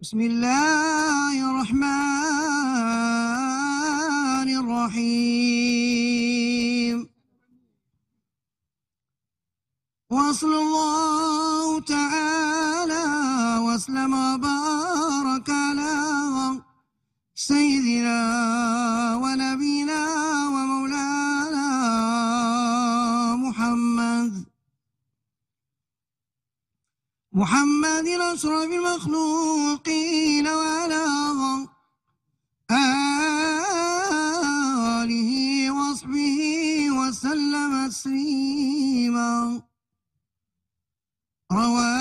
بسم الله الرحمن الرحيم. وصلى الله تعالى وسلم وبارك على سيدنا ونبينا ومولانا محمد أشرف المخلوقين وعلى آله وصحبه وسلم تسليما. روى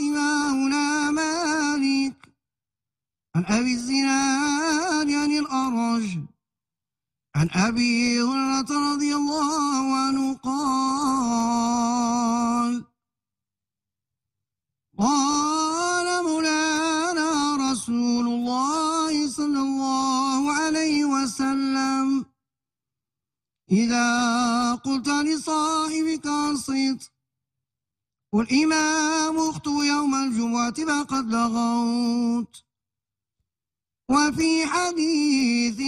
إمامنا مالك عن أبي الزناد عن الأرج عن أبي هريرة رضي الله عنه قال مولانا رسول الله صلى الله عليه وسلم: إذا قلت لصاحبك أنصت والإمام يخطب يوم الجمعة فقد لغوت. وفي حديث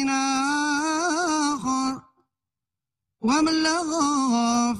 آخر: ومن لغى